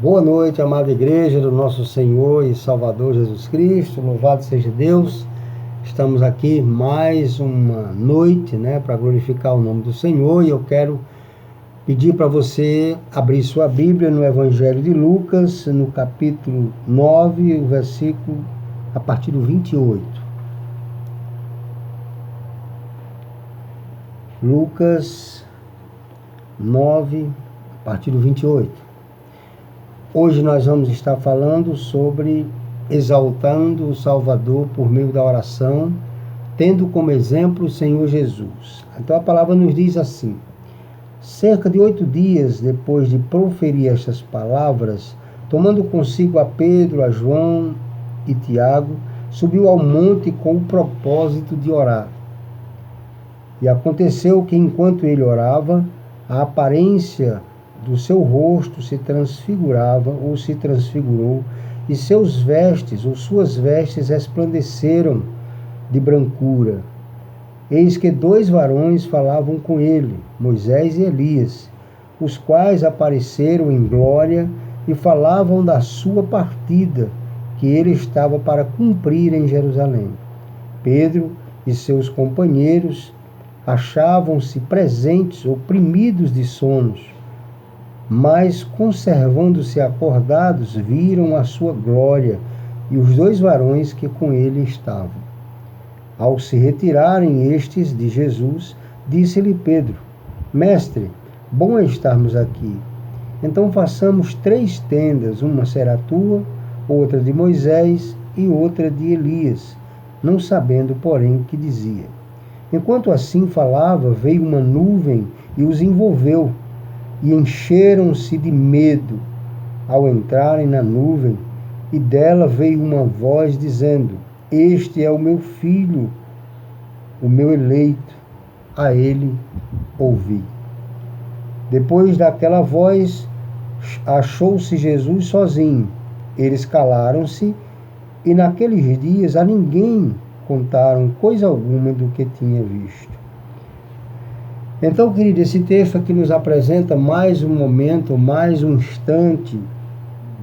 Boa noite, amada igreja do nosso Senhor e Salvador Jesus Cristo, louvado seja Deus. Estamos aqui mais uma noite, para glorificar o nome do Senhor, e eu quero pedir para você abrir sua Bíblia no Evangelho de Lucas, no capítulo 9, o versículo a partir do 28. Lucas 9, a partir do 28. Hoje nós vamos estar falando sobre exaltando o Salvador por meio da oração, tendo como exemplo o Senhor Jesus. Então a palavra nos diz assim: cerca de 8 dias depois de proferir estas palavras, tomando consigo a Pedro, a João e Tiago, subiu ao monte com o propósito de orar. E aconteceu que, enquanto ele orava, a aparência do seu rosto se transfigurava ou se transfigurou, e suas vestes resplandeceram de brancura. Eis que 2 varões falavam com ele, Moisés e Elias, os quais apareceram em glória e falavam da sua partida, que ele estava para cumprir em Jerusalém. Pedro e seus companheiros achavam-se presentes, oprimidos de sonos, mas, conservando-se acordados, viram a sua glória e os 2 varões que com ele estavam. Ao se retirarem estes de Jesus, disse-lhe Pedro: Mestre, bom é estarmos aqui. Então façamos 3 tendas, uma será tua, outra de Moisés e outra de Elias, não sabendo, porém, o que dizia. Enquanto assim falava, veio uma nuvem e os envolveu, e encheram-se de medo ao entrarem na nuvem, e dela veio uma voz dizendo: Este é o meu filho, o meu eleito, a ele ouvi. Depois daquela voz, achou-se Jesus sozinho. Eles calaram-se, e naqueles dias a ninguém contaram coisa alguma do que tinha visto. Então, querido, esse texto aqui nos apresenta mais um momento, mais um instante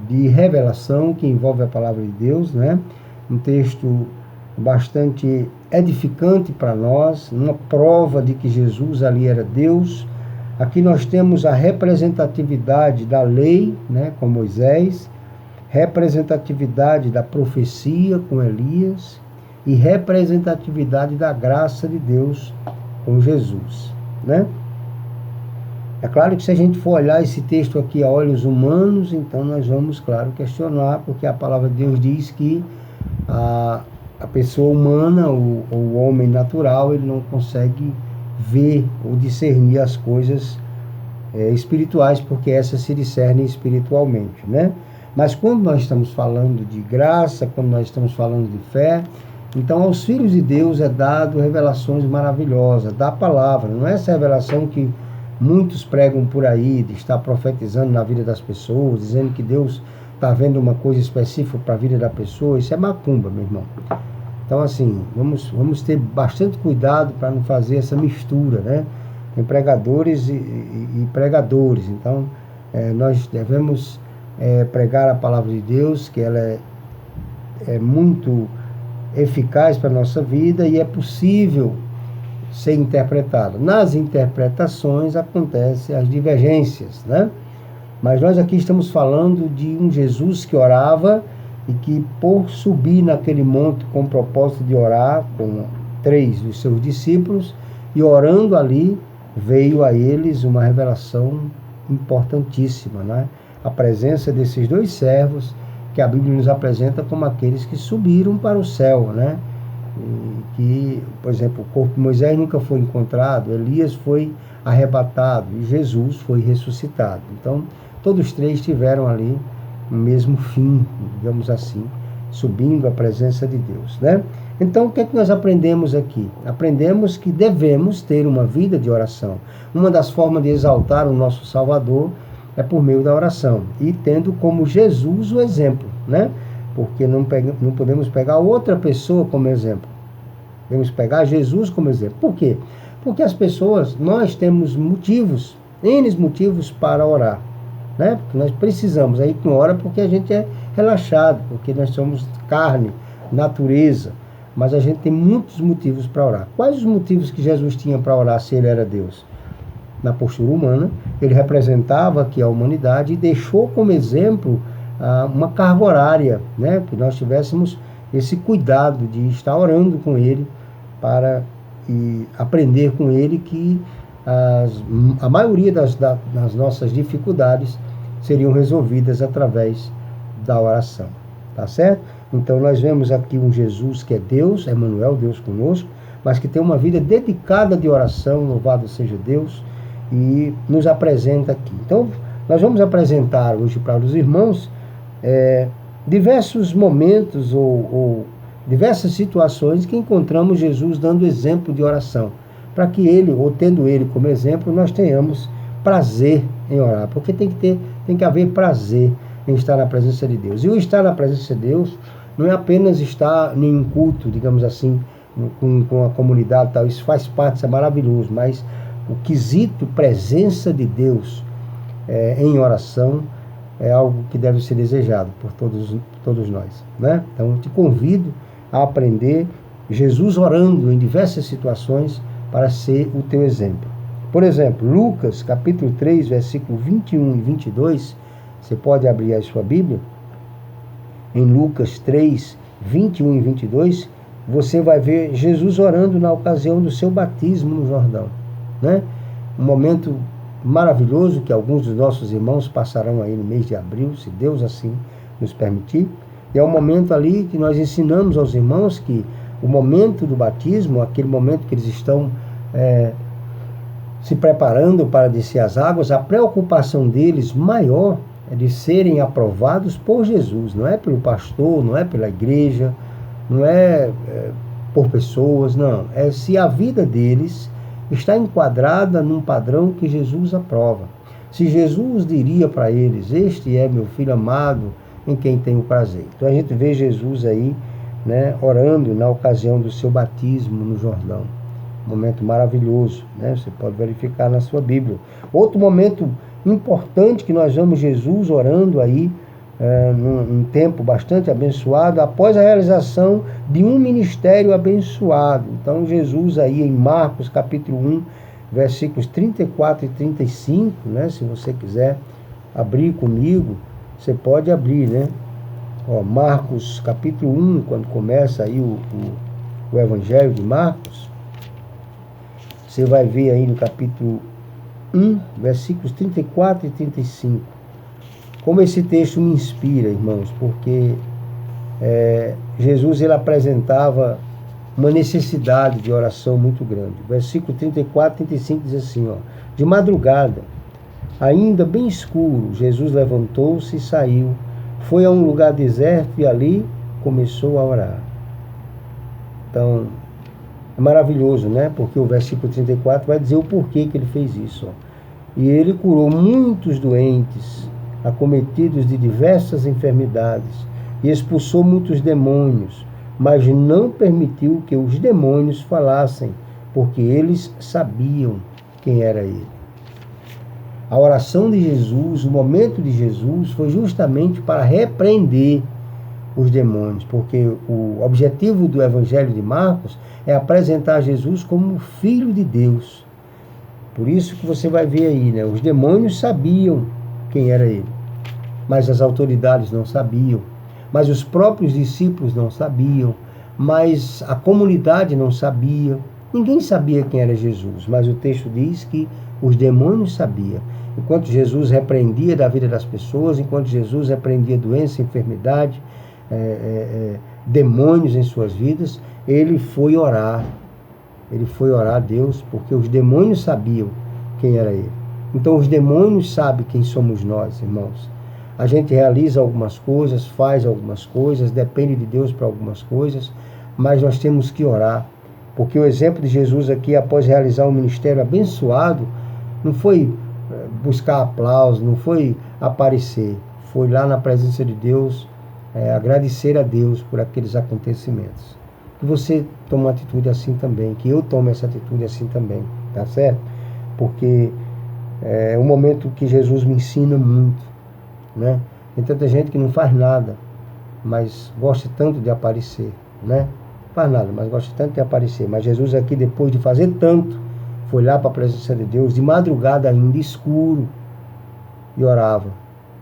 de revelação que envolve a palavra de Deus, Um texto bastante edificante para nós, uma prova de que Jesus ali era Deus. Aqui nós temos a representatividade da lei, com Moisés, representatividade da profecia com Elias e representatividade da graça de Deus com Jesus. É claro que se a gente for olhar esse texto aqui a olhos humanos, então nós vamos, claro, questionar, porque a palavra de Deus diz que a pessoa humana, o homem natural, ele não consegue ver ou discernir as coisas espirituais, porque essas se discernem espiritualmente, Mas quando nós estamos falando de graça, quando nós estamos falando de fé, então aos filhos de Deus é dado revelações maravilhosas da palavra. Não é essa revelação que muitos pregam por aí, de estar profetizando na vida das pessoas, dizendo que Deus está vendo uma coisa específica para a vida da pessoa. Isso é macumba, meu irmão. Então, assim, vamos ter bastante cuidado para não fazer essa mistura, Tem pregadores e pregadores. Então, nós devemos pregar a palavra de Deus, que ela é muito eficaz para a nossa vida e é possível ser interpretada. Nas interpretações acontecem as divergências, Mas nós aqui estamos falando de um Jesus que orava e que, por subir naquele monte com o propósito de orar com 3 dos seus discípulos, e orando ali, veio a eles uma revelação importantíssima, A presença desses 2 servos que a Bíblia nos apresenta como aqueles que subiram para o céu, E que, por exemplo, o corpo de Moisés nunca foi encontrado, Elias foi arrebatado e Jesus foi ressuscitado. Então, todos os 3 tiveram ali o mesmo fim, digamos assim, subindo à presença de Deus, Então, o que é que nós aprendemos aqui? Aprendemos que devemos ter uma vida de oração. Uma das formas de exaltar o nosso Salvador é por meio da oração, e tendo como Jesus o exemplo, Porque não podemos pegar outra pessoa como exemplo. Devemos pegar Jesus como exemplo. Por quê? Porque as pessoas, nós temos motivos, N motivos para orar. né? Porque nós precisamos. Aí não ora porque a gente é relaxado, porque nós somos carne, natureza. Mas a gente tem muitos motivos para orar. Quais os motivos que Jesus tinha para orar se ele era Deus? Na postura humana, ele representava aqui a humanidade e deixou como exemplo uma carga horária, né? Que nós tivéssemos esse cuidado de estar orando com ele para aprender com ele que a maioria das nossas dificuldades seriam resolvidas através da oração, tá certo? Então nós vemos aqui um Jesus que é Deus, Emmanuel, Deus conosco, mas que tem uma vida dedicada de oração, louvado seja Deus, e nos apresenta aqui. Então nós vamos apresentar hoje para os irmãos diversos momentos ou diversas situações que encontramos Jesus dando exemplo de oração, para que ele, ou tendo ele como exemplo, nós tenhamos prazer em orar, porque tem que haver prazer em estar na presença de Deus. E o estar na presença de Deus não é apenas estar em um culto, digamos assim, com a comunidade e tal, isso faz parte, isso é maravilhoso, mas o quesito presença de Deus em oração é algo que deve ser desejado por todos nós, né? Então eu te convido a aprender Jesus orando em diversas situações para ser o teu exemplo. Por exemplo, Lucas capítulo 3, versículo 21 e 22, você pode abrir a sua Bíblia, em Lucas 3, 21 e 22, você vai ver Jesus orando na ocasião do seu batismo no Jordão, né? Um momento maravilhoso que alguns dos nossos irmãos passarão aí no mês de abril, se Deus assim nos permitir. E é um momento ali que nós ensinamos aos irmãos que o momento do batismo, aquele momento que eles estão se preparando para descer as águas, a preocupação deles maior é de serem aprovados por Jesus, não é pelo pastor, não é pela igreja, não é por pessoas, não. É se a vida deles está enquadrada num padrão que Jesus aprova. Se Jesus diria para eles, este é meu filho amado, em quem tenho prazer. Então a gente vê Jesus aí, né, orando na ocasião do seu batismo no Jordão. Um momento maravilhoso, né? Você pode verificar na sua Bíblia. Outro momento importante que nós vemos Jesus orando aí, num tempo bastante abençoado, após a realização de um ministério abençoado. Então Jesus aí em Marcos capítulo 1, versículos 34 e 35, né? Se você quiser abrir comigo, você pode abrir, né? Marcos capítulo 1, quando começa aí o Evangelho de Marcos, você vai ver aí no capítulo 1, versículos 34 e 35. Como esse texto me inspira, irmãos, porque Jesus ele apresentava uma necessidade de oração muito grande. Versículo 34 e 35 diz assim, de madrugada, ainda bem escuro, Jesus levantou-se e saiu, foi a um lugar deserto e ali começou a orar. Então, é maravilhoso, né? Porque o versículo 34 vai dizer o porquê que ele fez isso. E ele curou muitos doentes, acometidos de diversas enfermidades, e expulsou muitos demônios, mas não permitiu que os demônios falassem, porque eles sabiam quem era ele. A oração de Jesus, o momento de Jesus, foi justamente para repreender os demônios, porque o objetivo do Evangelho de Marcos é apresentar Jesus como Filho de Deus. Por isso que você vai ver aí, né? Os demônios sabiam quem era ele, mas as autoridades não sabiam, mas os próprios discípulos não sabiam, mas a comunidade não sabia, ninguém sabia quem era Jesus, mas o texto diz que os demônios sabiam. Enquanto Jesus repreendia da vida das pessoas, enquanto Jesus repreendia doença, enfermidade, demônios em suas vidas, ele foi orar a Deus, porque os demônios sabiam quem era ele. Então os demônios sabem quem somos nós, irmãos. A gente realiza algumas coisas, faz algumas coisas, depende de Deus para algumas coisas, mas nós temos que orar, porque o exemplo de Jesus aqui, após realizar um ministério abençoado, não foi buscar aplauso, não foi aparecer, foi lá na presença de Deus, agradecer a Deus por aqueles acontecimentos. Que você tome uma atitude assim também, que eu tome essa atitude assim também, tá certo? Porque é um momento que Jesus me ensina muito, né? Tem tanta gente que não faz nada, mas gosta tanto de aparecer, né? Faz nada, mas gosta tanto de aparecer. Mas Jesus aqui, depois de fazer tanto, foi lá para a presença de Deus, de madrugada ainda, escuro, e orava,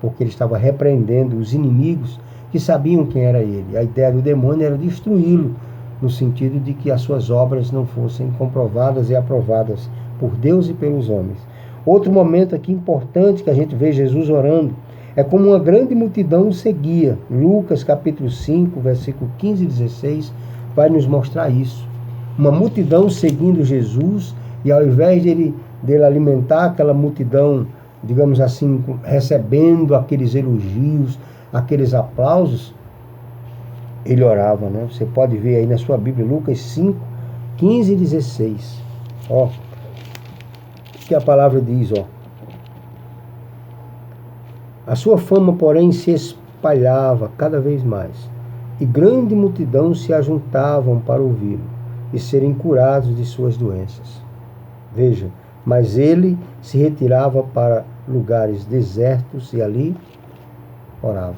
porque ele estava repreendendo os inimigos que sabiam quem era ele. A ideia do demônio era destruí-lo, no sentido de que as suas obras não fossem comprovadas e aprovadas por Deus e pelos homens. Outro momento aqui importante que a gente vê Jesus orando, é como uma grande multidão o seguia. Lucas capítulo 5, versículo 15 e 16, vai nos mostrar isso. Uma multidão seguindo Jesus, e ao invés dele alimentar aquela multidão, digamos assim, recebendo aqueles elogios, aqueles aplausos, ele orava, né? Você pode ver aí na sua Bíblia, Lucas 5, 15 e 16. Ó, o que a palavra diz, ó. A sua fama, porém, se espalhava cada vez mais, e grande multidão se ajuntavam para ouvi-lo e serem curados de suas doenças. Veja, mas ele se retirava para lugares desertos e ali orava.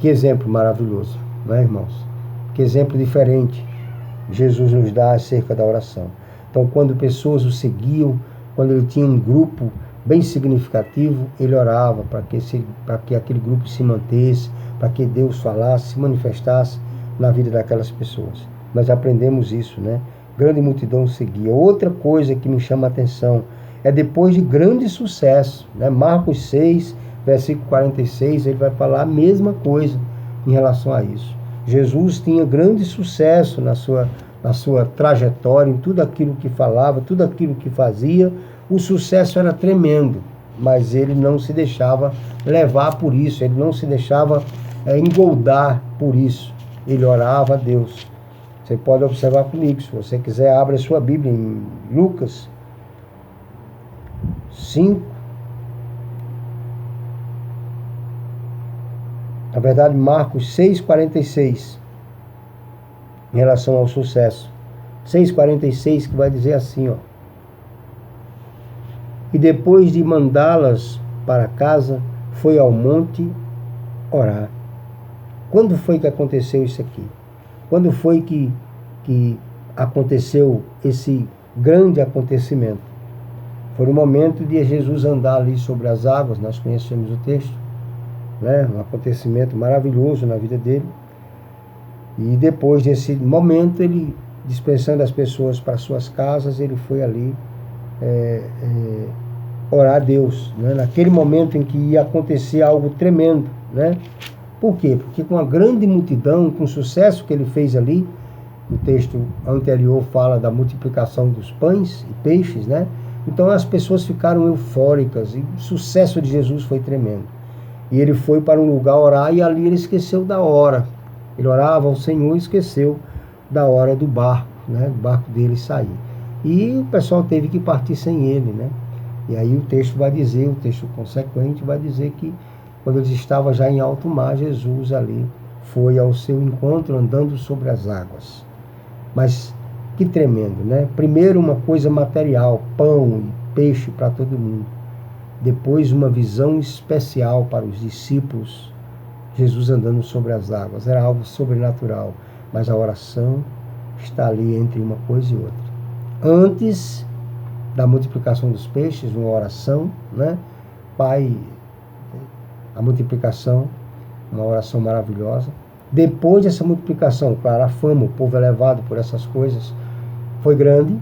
Que exemplo maravilhoso, não é, irmãos? Que exemplo diferente Jesus nos dá acerca da oração. Então, quando pessoas o seguiam, quando ele tinha um grupo bem significativo, ele orava para que aquele grupo se mantesse, para que Deus falasse, se manifestasse na vida daquelas pessoas. Nós aprendemos isso, né? Grande multidão o seguia. Outra coisa que me chama a atenção é depois de grande sucesso, né? Marcos 6, versículo 46, ele vai falar a mesma coisa em relação a isso. Jesus tinha grande sucesso na sua trajetória, em tudo aquilo que falava, tudo aquilo que fazia. O sucesso era tremendo, mas ele não se deixava levar por isso, ele não se deixava engoldar por isso. Ele orava a Deus. Você pode observar comigo, se você quiser, abre a sua Bíblia em Lucas 5. Na verdade, Marcos 6,46, em relação ao sucesso. 6,46, que vai dizer assim, ó. E depois de mandá-las para casa, foi ao monte orar. Quando foi que aconteceu isso aqui? Quando foi que aconteceu esse grande acontecimento? Foi no momento de Jesus andar ali sobre as águas, nós conhecemos o texto, né? Um acontecimento maravilhoso na vida dele. E depois desse momento, ele, dispensando as pessoas para suas casas, ele foi ali orar a Deus, né? Naquele momento em que ia acontecer algo tremendo, né? Por quê? Porque com a grande multidão, com o sucesso que ele fez ali, o texto anterior fala da multiplicação dos pães e peixes, né? Então as pessoas ficaram eufóricas e o sucesso de Jesus foi tremendo. E ele foi para um lugar orar e ali ele esqueceu da hora. Ele orava ao Senhor e esqueceu da hora do barco, né? Do barco dele sair. E o pessoal teve que partir sem ele, né? E aí o texto vai dizer, o texto consequente vai dizer que quando eles estavam já em alto mar, Jesus ali foi ao seu encontro andando sobre as águas. Mas que tremendo, né? Primeiro uma coisa material, pão e peixe para todo mundo. Depois uma visão especial para os discípulos, Jesus andando sobre as águas. Era algo sobrenatural, mas a oração está ali entre uma coisa e outra. Antes da multiplicação dos peixes, uma oração, né? Pai, a multiplicação, uma oração maravilhosa. Depois dessa multiplicação, claro, a fama, o povo é levado por essas coisas, foi grande.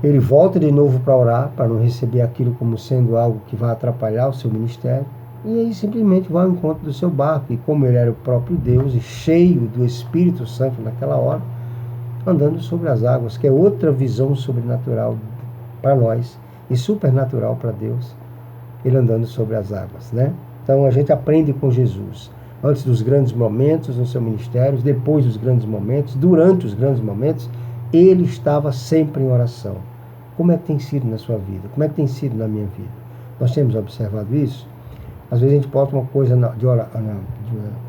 Ele volta de novo para orar, para não receber aquilo como sendo algo que vai atrapalhar o seu ministério. E aí simplesmente vai ao encontro do seu barco. E como ele era o próprio Deus e cheio do Espírito Santo naquela hora, andando sobre as águas, que é outra visão sobrenatural para nós e supernatural para Deus, ele andando sobre as águas, né? Então a gente aprende com Jesus, antes dos grandes momentos no seu ministério, depois dos grandes momentos, durante os grandes momentos, ele estava sempre em oração. Como é que tem sido na sua vida? Como é que tem sido na minha vida? Nós temos observado isso? Às vezes a gente bota uma coisa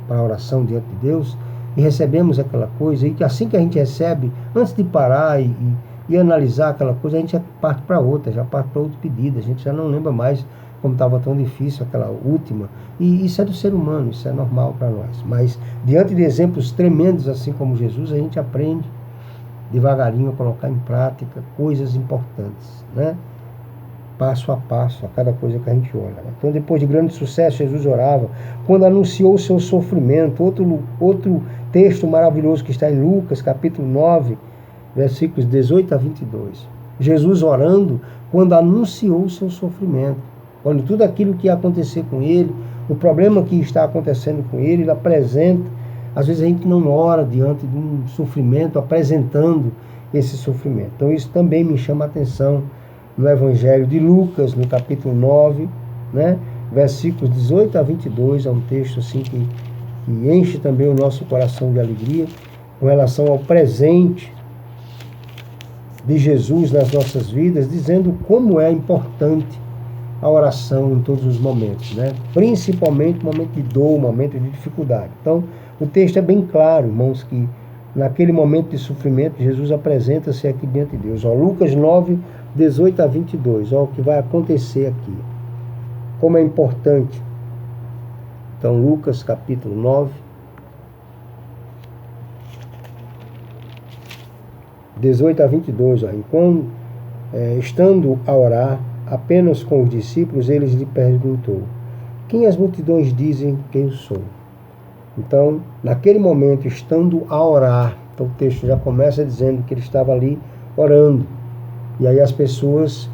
para oração diante de Deus e recebemos aquela coisa, e que assim que a gente recebe, antes de parar e analisar aquela coisa, a gente já parte para outra, já parte para outro pedido, a gente já não lembra mais como estava tão difícil aquela última, e isso é do ser humano, isso é normal para nós. Mas diante de exemplos tremendos, assim como Jesus, a gente aprende devagarinho a colocar em prática coisas importantes, né? Passo a passo, a cada coisa que a gente olha. Então, depois de grande sucesso, Jesus orava, quando anunciou o seu sofrimento. Outro texto maravilhoso que está em Lucas, capítulo 9, versículos 18 a 22. Jesus orando quando anunciou o seu sofrimento. Quando tudo aquilo que ia acontecer com ele, o problema que está acontecendo com ele, ele apresenta. Às vezes a gente não ora diante de um sofrimento, apresentando esse sofrimento. Então isso também me chama a atenção no Evangelho de Lucas, no capítulo 9, né? Versículos 18 a 22, é um texto assim que enche também o nosso coração de alegria, com relação ao presente de Jesus nas nossas vidas, dizendo como é importante a oração em todos os momentos, né? Principalmente no momento de dor, momento de dificuldade. Então, o texto é bem claro, irmãos, que naquele momento de sofrimento, Jesus apresenta-se aqui diante de Deus. Lucas 9, 18 a 22, o que vai acontecer aqui. Como é importante. Então, Lucas capítulo 9, 18 a 22, enquanto, estando a orar, apenas com os discípulos, eles lhe perguntou: quem as multidões dizem que eu sou? Então, naquele momento, estando a orar, então o texto já começa dizendo que ele estava ali orando. E aí as pessoas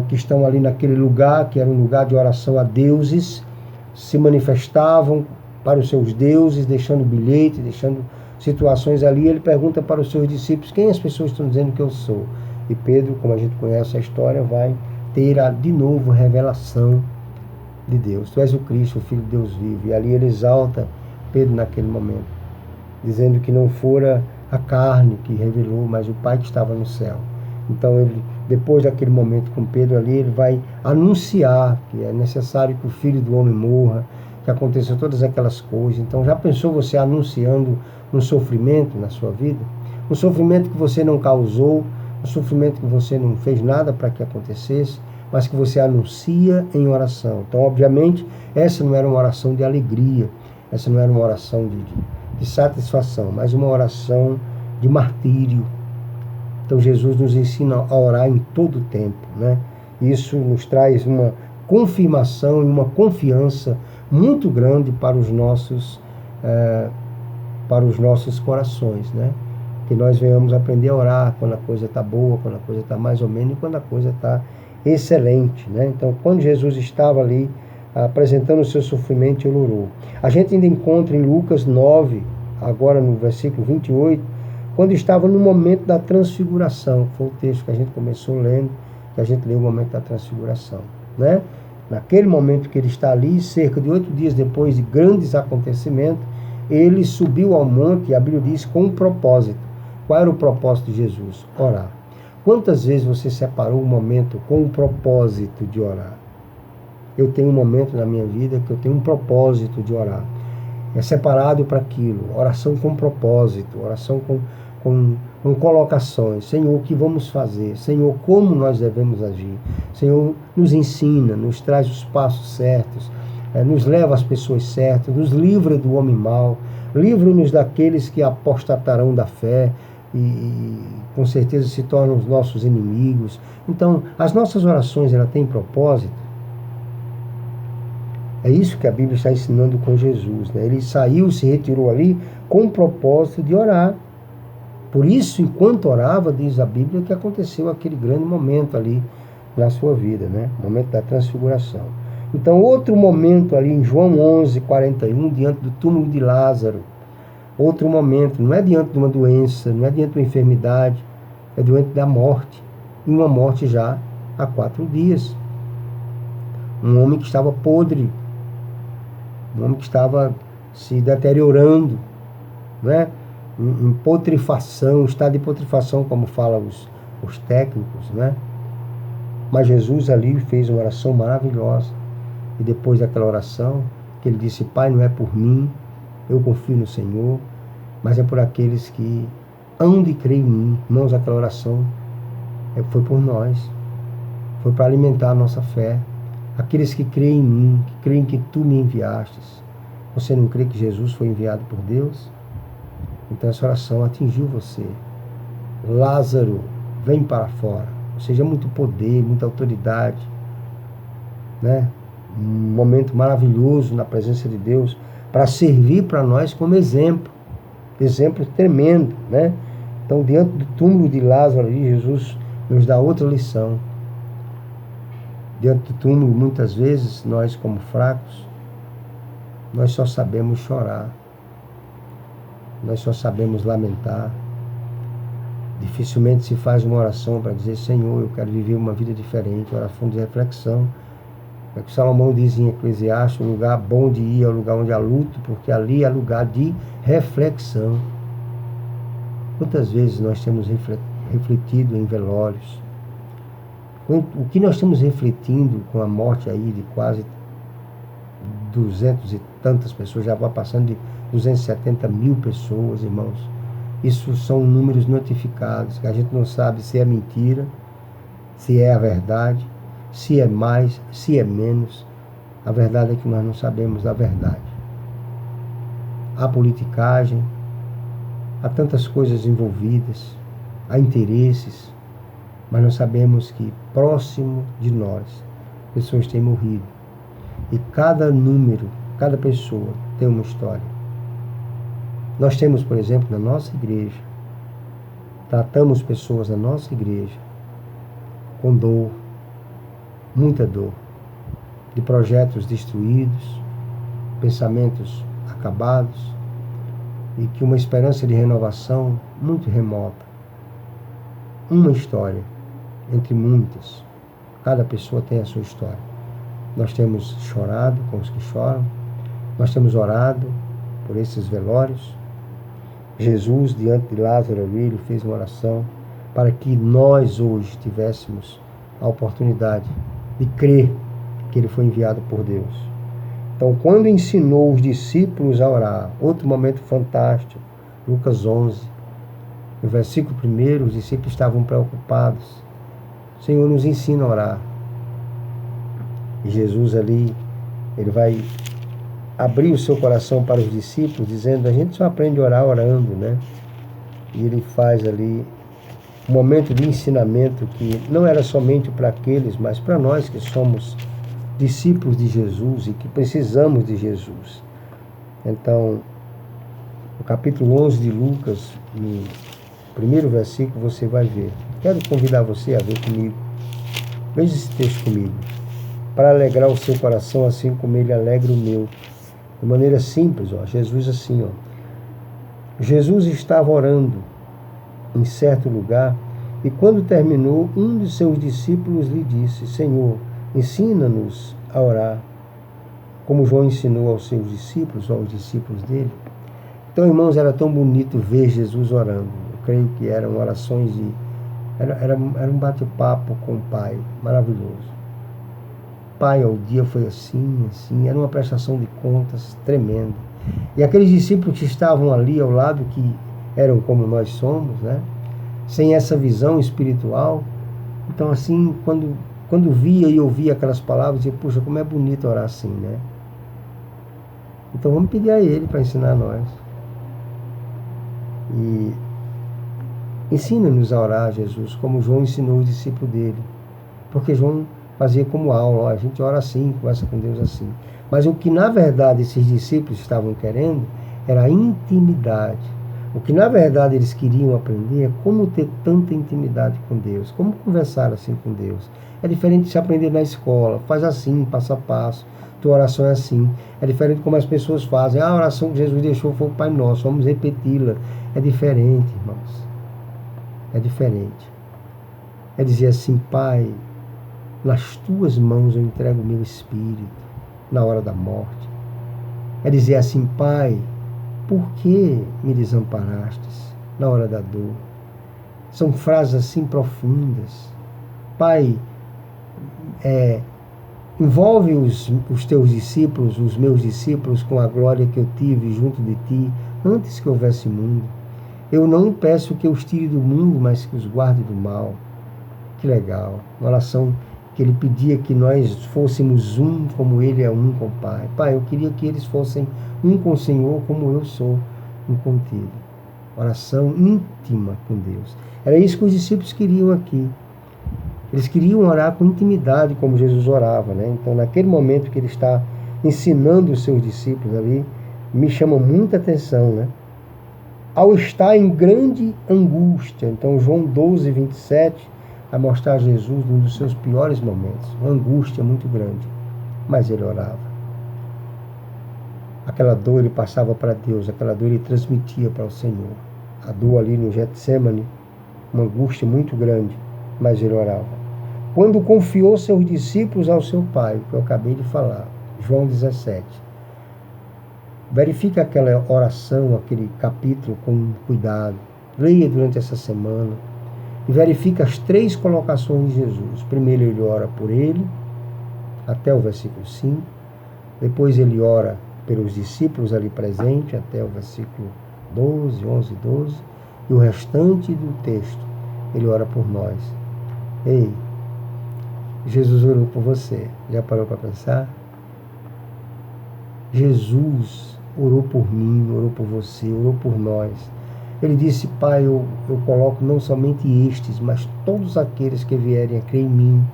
que estão ali naquele lugar, que era um lugar de oração a deuses, se manifestavam para os seus deuses, deixando bilhete, deixando situações ali. Ele pergunta para os seus discípulos: quem as pessoas estão dizendo que eu sou? E Pedro, como a gente conhece a história, vai ter de novo revelação de Deus. Tu és o Cristo, o Filho de Deus vivo. E ali ele exalta Pedro naquele momento, dizendo que não fora a carne que revelou, mas o Pai que estava no céu. Então, ele, depois daquele momento com Pedro ali, ele vai anunciar que é necessário que o Filho do Homem morra, que aconteçam todas aquelas coisas. Então, já pensou você anunciando um sofrimento na sua vida? Um sofrimento que você não causou, um sofrimento que você não fez nada para que acontecesse, mas que você anuncia em oração. Então, obviamente, essa não era uma oração de alegria, essa não era uma oração de satisfação, mas uma oração de martírio. Então Jesus nos ensina a orar em todo o tempo, né? Isso nos traz uma confirmação e uma confiança muito grande para os nossos corações, né? Que nós venhamos aprender a orar quando a coisa está boa, quando a coisa está mais ou menos e quando a coisa está excelente, né? Então, quando Jesus estava ali apresentando o seu sofrimento, ele orou. A gente ainda encontra em Lucas 9, agora no versículo 28, quando estava no momento da transfiguração. Foi o texto que a gente começou lendo, que a gente leu o momento da transfiguração, né? Naquele momento que ele está ali, cerca de 8 dias depois de grandes acontecimentos, ele subiu ao monte, e a Bíblia diz, com um propósito. Qual era o propósito de Jesus? Orar. Quantas vezes você separou um momento com o propósito de orar? Eu tenho um momento na minha vida que eu tenho um propósito de orar. É separado para aquilo. Oração com propósito, oração com colocações. Senhor, o que vamos fazer? Senhor, como nós devemos agir? Senhor, nos ensina, nos traz os passos certos, nos leva às pessoas certas, nos livra do homem mau, livra-nos daqueles que apostatarão da fé e com certeza se tornam os nossos inimigos. Então, as nossas orações, ela têm propósito. É isso que a Bíblia está ensinando com Jesus, né? Ele saiu, se retirou ali com o propósito de orar. Por isso, enquanto orava, diz a Bíblia, que aconteceu aquele grande momento ali na sua vida, né? O momento da transfiguração. Então, outro momento ali em João 11, 41, diante do túmulo de Lázaro. Outro momento, não é diante de uma doença, não é diante de uma enfermidade, é diante da morte. E uma morte já há 4 dias. Um homem que estava podre, um homem que estava se deteriorando, né? Em putrefação, estado de putrefação, como falam os técnicos, né? Mas Jesus ali fez uma oração maravilhosa. E depois daquela oração, que ele disse: Pai, não é por mim, eu confio no Senhor, mas é por aqueles que hão de crer em mim. Irmãos, aquela oração foi por nós, foi para alimentar a nossa fé. Aqueles que creem em mim, que creem que tu me enviastes. Você não crê que Jesus foi enviado por Deus? Então essa oração atingiu você. Lázaro, vem para fora. Ou seja, muito poder, muita autoridade, né? Um momento maravilhoso na presença de Deus para servir para nós como exemplo. Exemplo tremendo, né? Então, diante do túmulo de Lázaro, Jesus nos dá outra lição. Diante do túmulo, muitas vezes, nós como fracos, nós só sabemos chorar. Nós só sabemos lamentar. Dificilmente se faz uma oração para dizer, Senhor, eu quero viver uma vida diferente, uma oração de reflexão. É que Salomão diz em Eclesiastes, o lugar bom de ir é o lugar onde há luto, porque ali é lugar de reflexão. Quantas vezes nós temos refletido em velórios? O que nós estamos refletindo com a morte aí de quase 200 e tantas pessoas, já vai passando de 270 mil pessoas, irmãos. Isso são números notificados, que a gente não sabe se é mentira, se é a verdade, se é mais, se é menos. A verdade é que nós não sabemos a verdade. Há politicagem, há tantas coisas envolvidas, há interesses, mas nós sabemos que próximo de nós, pessoas têm morrido. E cada número, cada pessoa tem uma história. Nós temos, por exemplo, na nossa igreja, tratamos pessoas na nossa igreja com dor, muita dor, de projetos destruídos, pensamentos acabados, e que uma esperança de renovação muito remota. Uma história, entre muitas. Cada pessoa tem a sua história. Nós temos chorado com os que choram, nós temos orado por esses velórios. Jesus, diante de Lázaro, ele fez uma oração para que nós hoje tivéssemos a oportunidade de crer que ele foi enviado por Deus. Então, quando ensinou os discípulos a orar, outro momento fantástico, Lucas 11, no versículo 1, os discípulos estavam preocupados. O Senhor nos ensina a orar. E Jesus ali, ele vai abrir o seu coração para os discípulos, dizendo, a gente só aprende a orar orando, né? E ele faz ali um momento de ensinamento que não era somente para aqueles, mas para nós que somos discípulos de Jesus e que precisamos de Jesus. Então, no capítulo 11 de Lucas, no primeiro versículo, você vai ver. Quero convidar você a ver comigo. Veja esse texto comigo. Para alegrar o seu coração, assim como ele alegra o meu. De maneira simples, ó, Jesus assim, ó. Jesus estava orando em certo lugar e quando terminou, um de seus discípulos lhe disse, Senhor, ensina-nos a orar, como João ensinou aos seus discípulos, aos discípulos dele. Então, irmãos, era tão bonito ver Jesus orando. Eu creio que eram orações de... Era um bate-papo com o Pai, maravilhoso. Pai, ao dia foi assim, assim, era uma prestação de contas tremenda. E aqueles discípulos que estavam ali ao lado, que eram como nós somos, né? Sem essa visão espiritual, então assim, quando via e ouvia aquelas palavras, dizia, puxa, como é bonito orar assim, né? Então vamos pedir a Ele para ensinar a nós. E ensina-nos a orar, Jesus, como João ensinou os discípulos dele. Porque João fazia como aula, ó, a gente ora assim, conversa com Deus assim. Mas o que na verdade esses discípulos estavam querendo era a intimidade. O que na verdade eles queriam aprender é como ter tanta intimidade com Deus, como conversar assim com Deus. É diferente de se aprender na escola, faz assim, passo a passo, tua oração é assim. É diferente de como as pessoas fazem, a oração que Jesus deixou foi o Pai Nosso, vamos repeti-la. É diferente, irmãos. É diferente. É dizer assim, Pai, nas tuas mãos eu entrego o meu espírito na hora da morte. É dizer assim, Pai, por que me desamparastes na hora da dor? São frases assim profundas. Pai, envolve os teus discípulos, os meus discípulos, com a glória que eu tive junto de ti, antes que houvesse mundo. Eu não peço que os tire do mundo, mas que os guarde do mal. Que legal. Uma oração que ele pedia que nós fôssemos um como ele é um com o Pai. Pai, eu queria que eles fossem um com o Senhor como eu sou um contigo. Oração íntima com Deus. Era isso que os discípulos queriam aqui. Eles queriam orar com intimidade, como Jesus orava, né? Então, naquele momento que ele está ensinando os seus discípulos ali, me chama muita atenção, né? Ao estar em grande angústia. Então, João 12, 27, vai mostrar Jesus num dos seus piores momentos. Uma angústia muito grande. Mas ele orava. Aquela dor ele passava para Deus, aquela dor ele transmitia para o Senhor. A dor ali no Getsemane, uma angústia muito grande, mas ele orava. Quando confiou seus discípulos ao seu Pai, que eu acabei de falar, João 17. Verifique aquela oração, aquele capítulo com cuidado. Leia durante essa semana e verifique as 3 colocações de Jesus. Primeiro ele ora por ele, até o versículo 5. Depois ele ora pelos discípulos ali presentes, até o versículo 12, 11 e 12. E o restante do texto, ele ora por nós. Ei, Jesus orou por você. Já parou para pensar? Jesus orou por mim, orou por você, orou por nós. Ele disse, Pai, eu coloco não somente estes, mas todos aqueles que vierem a crer em mim.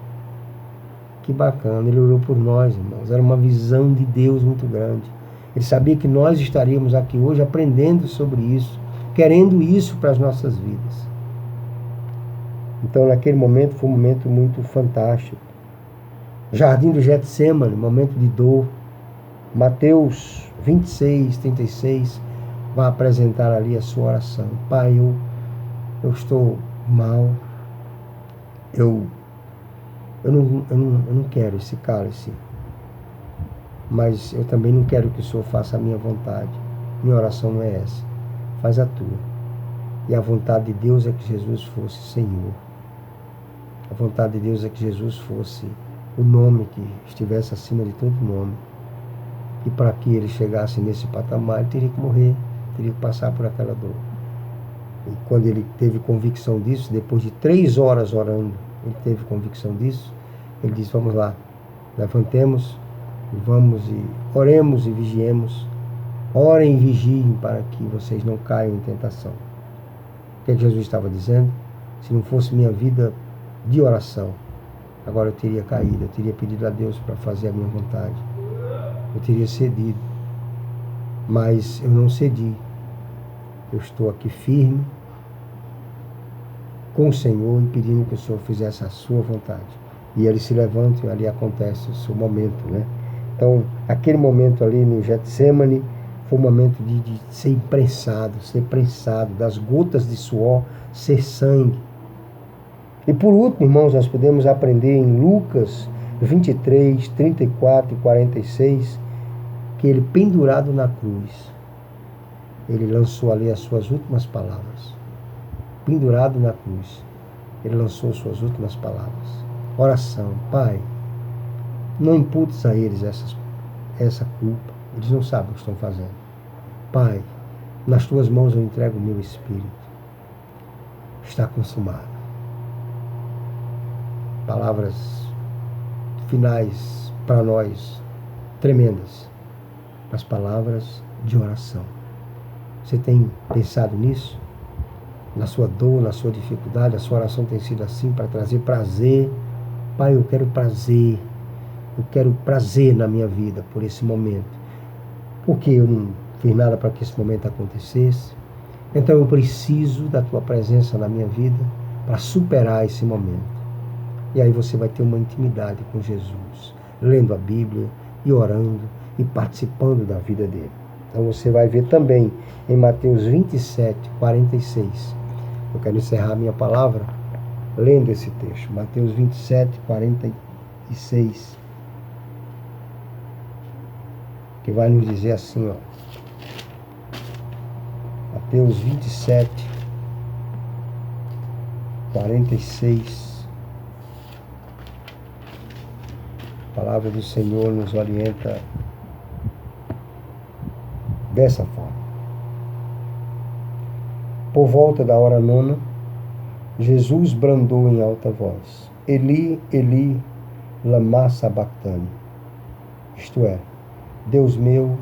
Que bacana, ele orou por nós, irmãos. Era uma visão de Deus muito grande. Ele sabia que nós estaríamos aqui hoje aprendendo sobre isso, querendo isso para as nossas vidas. Então, naquele momento, foi um momento muito fantástico. Jardim do Getsemane, momento de dor. Mateus 26, 36, vai apresentar ali a sua oração. Pai, eu estou mal. Eu não quero esse cálice. Mas eu também não quero que o Senhor faça a minha vontade. Minha oração não é essa. Faz a tua. E a vontade de Deus é que Jesus fosse Senhor. A vontade de Deus é que Jesus fosse o nome que estivesse acima de todo nome. E para que ele chegasse nesse patamar, ele teria que morrer, teria que passar por aquela dor. E quando ele teve convicção disso, depois de 3 horas orando, ele teve convicção disso, ele disse, vamos lá, levantemos, vamos e oremos e vigiemos. Orem e vigiem para que vocês não caiam em tentação. O que Jesus estava dizendo? Se não fosse minha vida de oração, agora eu teria caído, eu teria pedido a Deus para fazer a minha vontade. Eu teria cedido. Mas eu não cedi. Eu estou aqui firme com o Senhor e pedindo que o Senhor fizesse a sua vontade. E ele se levanta e ali acontece o seu momento, né? Então, aquele momento ali no Getsemane foi um momento de ser prensado, das gotas de suor ser sangue. E por último, irmãos, nós podemos aprender em Lucas 23, 34 e 46, que ele pendurado na cruz, ele lançou ali as suas últimas palavras. Pendurado na cruz, ele lançou as suas últimas palavras. Oração, Pai, não imputes a eles essa culpa. Eles não sabem o que estão fazendo. Pai, nas tuas mãos eu entrego o meu espírito. Está consumado. Palavras finais para nós, tremendas. As palavras de oração. Você tem pensado nisso? Na sua dor, na sua dificuldade, a sua oração tem sido assim para trazer prazer. Pai, eu quero prazer. Eu quero prazer na minha vida por esse momento. Porque eu não fiz nada para que esse momento acontecesse. Então eu preciso da tua presença na minha vida para superar esse momento. E aí você vai ter uma intimidade com Jesus, lendo a Bíblia e orando e participando da vida dele. Então você vai ver também em Mateus 27, 46. Eu quero encerrar a minha palavra lendo esse texto. Mateus 27, 46. Que vai nos dizer assim, ó. Mateus 27, 46. A palavra do Senhor nos orienta dessa forma. Por volta da hora 9, Jesus bradou em alta voz: Eli, Eli, lama sabachthani. Isto é, Deus meu,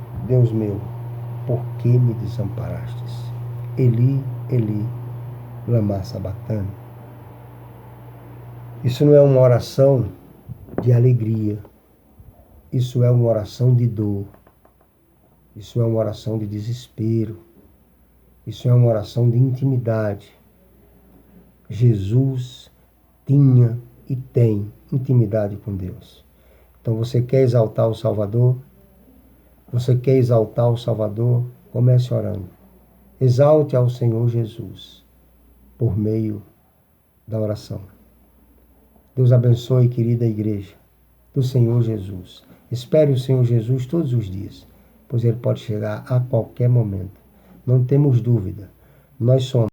por que me desamparastes? Eli, Eli, lama sabachthani. Isso não é uma oração de alegria. Isso é uma oração de dor. Isso é uma oração de desespero. Isso é uma oração de intimidade. Jesus tinha e tem intimidade com Deus. Então você quer exaltar o Salvador? Você quer exaltar o Salvador? Comece orando. Exalte ao Senhor Jesus por meio da oração. Deus abençoe, querida igreja do Senhor Jesus. Espere o Senhor Jesus todos os dias, pois Ele pode chegar a qualquer momento. Não temos dúvida. Nós somos